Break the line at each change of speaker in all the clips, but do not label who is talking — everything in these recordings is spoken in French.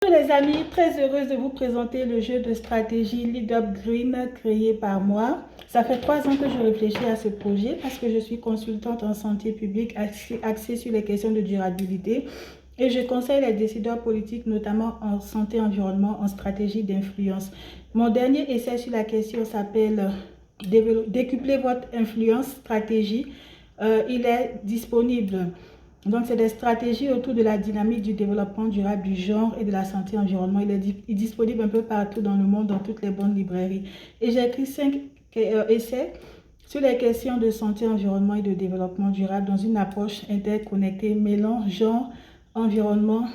Bonjour les amis, très heureuse de vous présenter le jeu de stratégie Lead Up Green créé par moi. Ça fait 3 ans que je réfléchis à ce projet parce que je suis consultante en santé publique axée sur les questions de durabilité et je conseille les décideurs politiques, notamment en santé environnement, en stratégie d'influence. Mon dernier essai sur la question s'appelle Décupler votre influence stratégie. Il est disponible. Donc, c'est des stratégies autour de la dynamique du développement durable du genre et de la santé environnement. Il est disponible un peu partout dans le monde, dans toutes les bonnes librairies. Et j'ai écrit 5 essais sur les questions de santé, environnement et de développement durable dans une approche interconnectée mêlant genre, environnement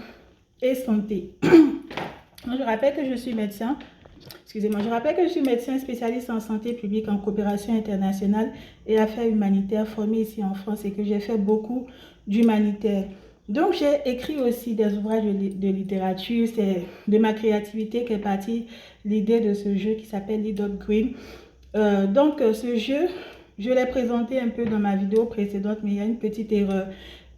et santé. Je rappelle que je suis médecin. Excusez-moi, je rappelle que je suis médecin spécialiste en santé publique, en coopération internationale et affaires humanitaires formé ici en France et que j'ai fait beaucoup d'humanitaire. Donc, j'ai écrit aussi des ouvrages de littérature. C'est de ma créativité qu'est partie l'idée de ce jeu qui s'appelle Lead Up Green. Ce jeu, je l'ai présenté un peu dans ma vidéo précédente, mais il y a une petite erreur.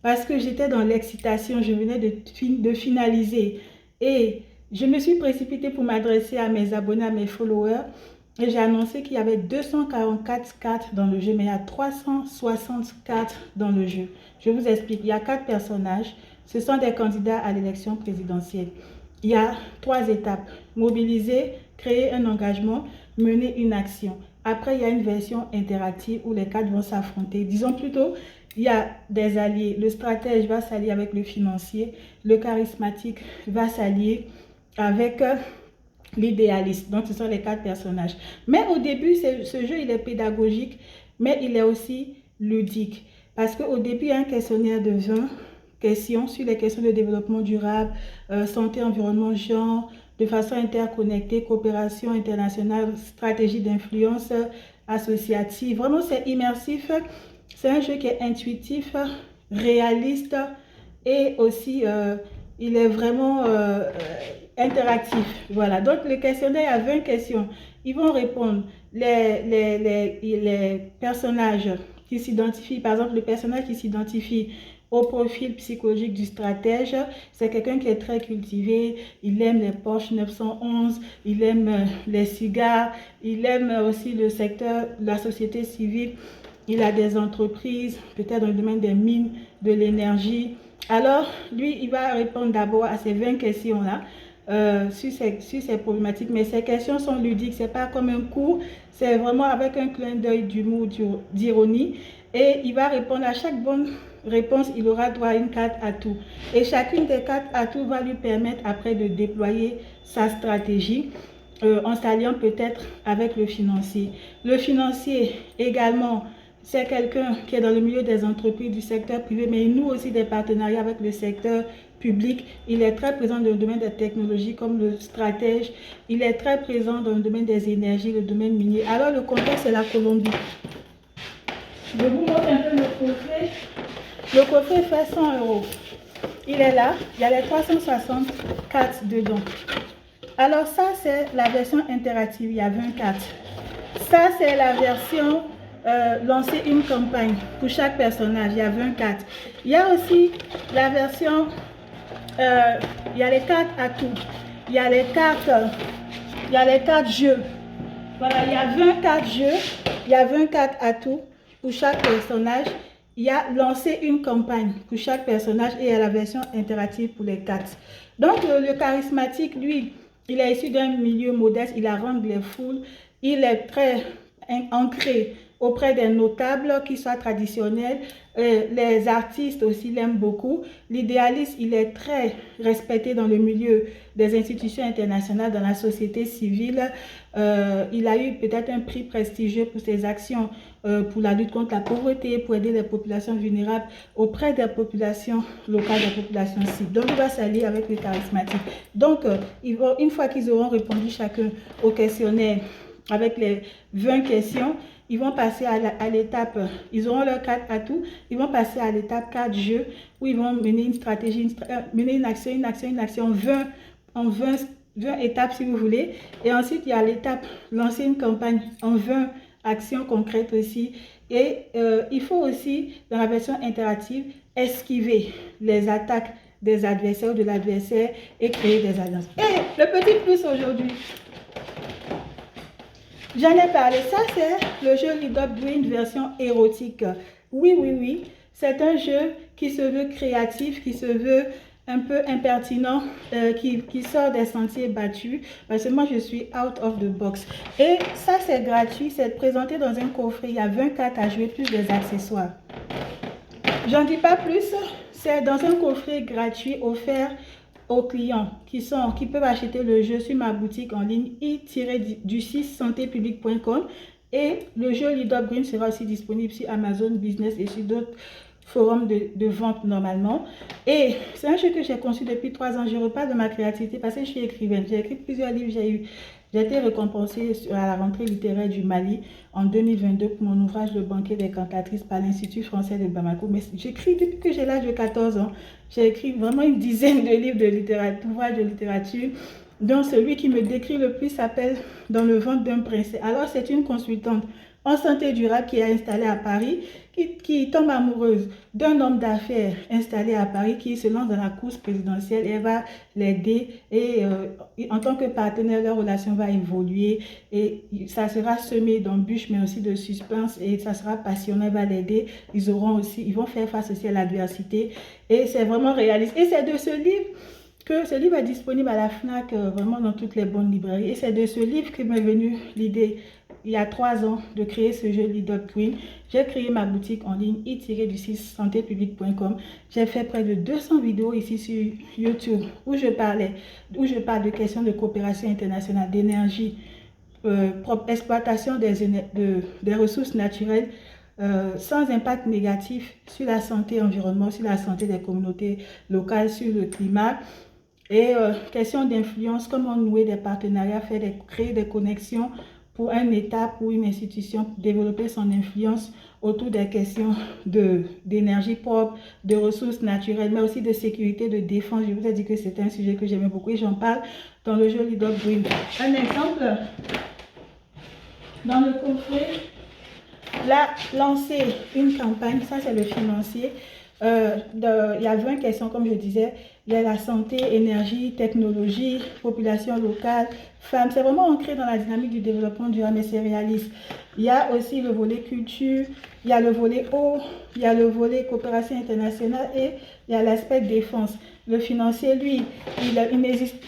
Parce que j'étais dans l'excitation, je venais de finaliser. Et je me suis précipitée pour m'adresser à mes abonnés, à mes followers. Et j'ai annoncé qu'il y avait 244 cartes dans le jeu, mais il y a 360 cartes dans le jeu. Je vous explique. Il y a 4 personnages. Ce sont des candidats à l'élection présidentielle. Il y a 3 étapes. Mobiliser, créer un engagement, mener une action. Après, il y a une version interactive où les 4 vont s'affronter. Disons plutôt, il y a des alliés. Le stratège va s'allier avec le financier. Le charismatique va s'allier avec l'idéaliste. Donc, ce sont les 4 personnages. Mais au début, ce jeu, il est pédagogique, mais il est aussi ludique. Parce qu'au début, il y a un questionnaire de 20 questions sur les questions de développement durable, santé, environnement, genre, de façon interconnectée, coopération internationale, stratégie d'influence associative. Vraiment, c'est immersif. C'est un jeu qui est intuitif, réaliste et aussi, il est vraiment interactif. Voilà, donc le questionnaire, il y a 20 questions. Ils vont répondre. Les personnages qui s'identifient, par exemple, le personnage qui s'identifie au profil psychologique du stratège, c'est quelqu'un qui est très cultivé, il aime les Porsche 911, il aime les cigares, il aime aussi le secteur de la société civile, il a des entreprises, peut-être dans le domaine des mines, de l'énergie. Alors, lui, il va répondre d'abord à ces 20 questions-là. Sur ces problématiques, mais ces questions sont ludiques, c'est pas comme un cours, c'est vraiment avec un clin d'œil d'humour, d'ironie, et il va répondre à chaque bonne réponse, il aura droit à une carte atout, et chacune des cartes atouts va lui permettre après de déployer sa stratégie en s'alliant peut-être avec le financier. Le financier également, c'est quelqu'un qui est dans le milieu des entreprises du secteur privé, mais il noue aussi des partenariats avec le secteur public. Il est très présent dans le domaine des technologies comme le stratège. Il est très présent dans le domaine des énergies, le domaine minier. Alors, le contexte, c'est la Colombie. Je vous montre un peu le coffret. Le coffret fait 100 €. Il est là. Il y a les 360 cartes dedans. Alors, ça, c'est la version interactive. Il y a 20 cartes. Ça, c'est la version lancer une campagne pour chaque personnage. Il y a 24. Il y a aussi la version, il y a les cartes atouts, il y a les cartes jeux. Voilà, il y a 24 jeux, il y a 24 atouts pour chaque personnage. Il y a lancer une campagne pour chaque personnage et il y a la version interactive pour les cartes. Donc, le charismatique, lui, il est issu d'un milieu modeste, il harangue les foules, il est très ancré auprès des notables qui soient traditionnels. Les artistes aussi l'aiment beaucoup. L'idéaliste, il est très respecté dans le milieu des institutions internationales, dans la société civile. Il a eu peut-être un prix prestigieux pour ses actions pour la lutte contre la pauvreté, pour aider les populations vulnérables auprès des populations locales, des populations cibles. Donc, il va s'allier avec les charismatiques. Donc, une fois qu'ils auront répondu chacun au questionnaire avec les 20 questions, ils vont passer à l'étape, ils auront leur 4 atouts, ils vont passer à l'étape 4 jeux où ils vont mener une stratégie, mener une action, 20 étapes si vous voulez. Et ensuite, il y a l'étape lancer une campagne en 20 actions concrètes aussi. Et il faut aussi, dans la version interactive, esquiver les attaques des adversaires ou de l'adversaire et créer des alliances. Et le petit plus aujourd'hui, j'en ai parlé, ça c'est le jeu Lead Up Green version érotique. Oui, oui, oui, c'est un jeu qui se veut créatif, qui se veut un peu impertinent, qui sort des sentiers battus, parce que moi je suis out of the box. Et ça c'est gratuit, c'est présenté dans un coffret, il y a 20 cartes à jouer, plus des accessoires. J'en dis pas plus, c'est dans un coffret gratuit offert aux clients qui peuvent acheter le jeu sur ma boutique en ligne i-du6santépublique.com, et le jeu Lead Up Green sera aussi disponible sur Amazon Business et sur d'autres forums de vente normalement. Et c'est un jeu que j'ai conçu depuis 3 ans. Je repars de ma créativité parce que je suis écrivaine. J'ai écrit plusieurs livres. J'ai été récompensée à la rentrée littéraire du Mali en 2022 pour mon ouvrage Le banquet des cantatrices par l'Institut français de Bamako. Mais j'écris depuis que j'ai l'âge de 14 ans. J'ai écrit vraiment une dizaine de livres de littérature, d'ouvrages de littérature, dont celui qui me décrit le plus s'appelle Dans le ventre d'un prince. Alors c'est une consultante en santé durable qui est installée à Paris, qui tombe amoureuse d'un homme d'affaires installé à Paris qui se lance dans la course présidentielle. Elle va l'aider et en tant que partenaire, leur relation va évoluer et ça sera semé d'embûches mais aussi de suspense et ça sera passionnant, elle va l'aider. Ils vont faire face aussi à l'adversité et c'est vraiment réaliste. Et c'est de ce livre que ce livre est disponible à la FNAC, vraiment dans toutes les bonnes librairies. Et c'est de ce livre que m'est venue l'idée, il y a 3 ans, de créer ce jeu Lead Up Green. J'ai créé ma boutique en ligne i-du6santépublique.com. J'ai fait près de 200 vidéos ici sur YouTube où je parle de questions de coopération internationale, d'énergie, exploitation des ressources naturelles, sans impact négatif sur la santé environnement, sur la santé des communautés locales, sur le climat. Et question d'influence, comment nouer des partenariats, créer des connexions pour un État, pour une institution, pour développer son influence autour des questions d'énergie propre, de ressources naturelles, mais aussi de sécurité, de défense. Je vous ai dit que c'était un sujet que j'aimais beaucoup et j'en parle dans le jeu Lead Up Green. Un exemple, dans le coffret, là, lancer une campagne, ça c'est le financier. Il y a 20 questions, comme je disais. Il y a la santé, énergie, technologie, population locale, femmes. C'est vraiment ancré dans la dynamique du développement durable, mais c'est réaliste. Il y a aussi le volet culture, il y a le volet eau, il y a le volet coopération internationale et il y a l'aspect défense. Le financier, lui, il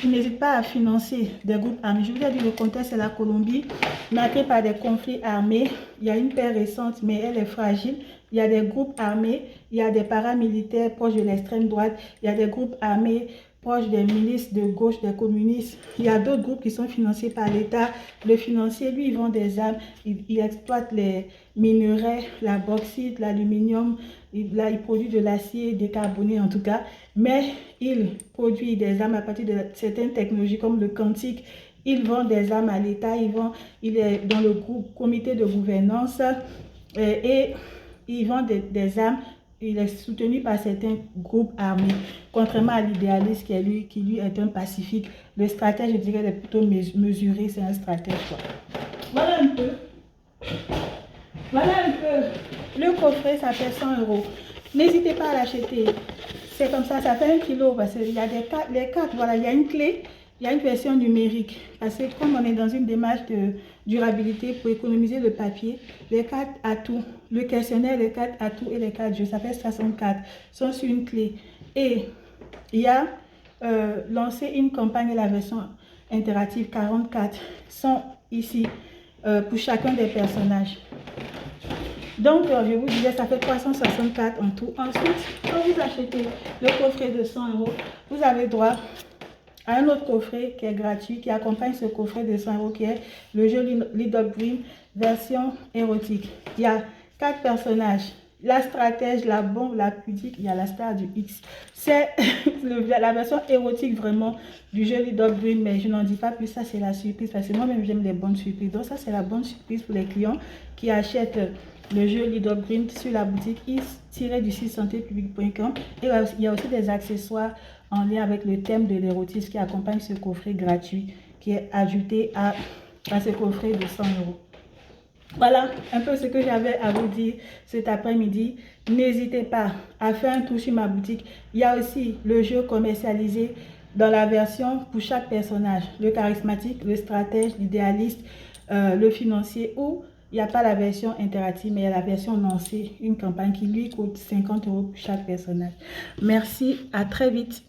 n'hésite pas à financer des groupes armés. Je vous ai dit, le contexte, c'est la Colombie, marqué par des conflits armés. Il y a une paix récente, mais elle est fragile. Il y a des groupes armés, il y a des paramilitaires proches de l'extrême droite, il y a des groupes armés proches des milices de gauche, des communistes. Il y a d'autres groupes qui sont financés par l'État. Le financier, lui, il vend des armes, il exploite les minerais, la bauxite, l'aluminium, il produit de l'acier décarboné en tout cas, mais il produit des armes à partir de certaines technologies comme le quantique. Il vend des armes à l'État, il est dans le comité de gouvernance et il vend des armes, il est soutenu par certains groupes armés, contrairement à l'idéaliste qui lui est un pacifique. Le stratège, je dirais, est plutôt mesuré, c'est un stratège, quoi. Voilà un peu. Voilà un peu. Le coffret, ça fait 100 €. N'hésitez pas à l'acheter. C'est comme ça fait 1 kilo parce qu'il y a les cartes, voilà, il y a une clé. Il y a une version numérique, parce que comme on est dans une démarche de durabilité pour économiser le papier, les cartes atouts, le questionnaire, les cartes atouts et les cartes jeux, ça fait 64, sont sur une clé. Et il y a lancé une campagne, la version interactive 44, sont ici pour chacun des personnages. Donc, je vous disais, ça fait 364 en tout. Ensuite, quand vous achetez le coffret de 100 €, vous avez droit à un autre coffret qui est gratuit, qui accompagne ce coffret de 100 € qui est le jeu Lead Up Green version érotique. Il y a 4 personnages, la stratège, la bombe, la pudique, il y a la star du X. C'est la version érotique vraiment du jeu Lead Up Green, mais je n'en dis pas plus, ça c'est la surprise parce que moi-même j'aime les bonnes surprises. Donc ça c'est la bonne surprise pour les clients qui achètent le jeu Lead Up Green sur la boutique i-du6santépublique.com. Et il y a aussi des accessoires en lien avec le thème de l'érotisme qui accompagne ce coffret gratuit qui est ajouté à ce coffret de 100 €. Voilà un peu ce que j'avais à vous dire cet après-midi. N'hésitez pas à faire un tour sur ma boutique. Il y a aussi le jeu commercialisé dans la version pour chaque personnage. Le charismatique, le stratège, l'idéaliste, le financier, ou il n'y a pas la version interactive, mais il y a la version lancée, une campagne qui lui coûte 50 € pour chaque personnage. Merci, à très vite.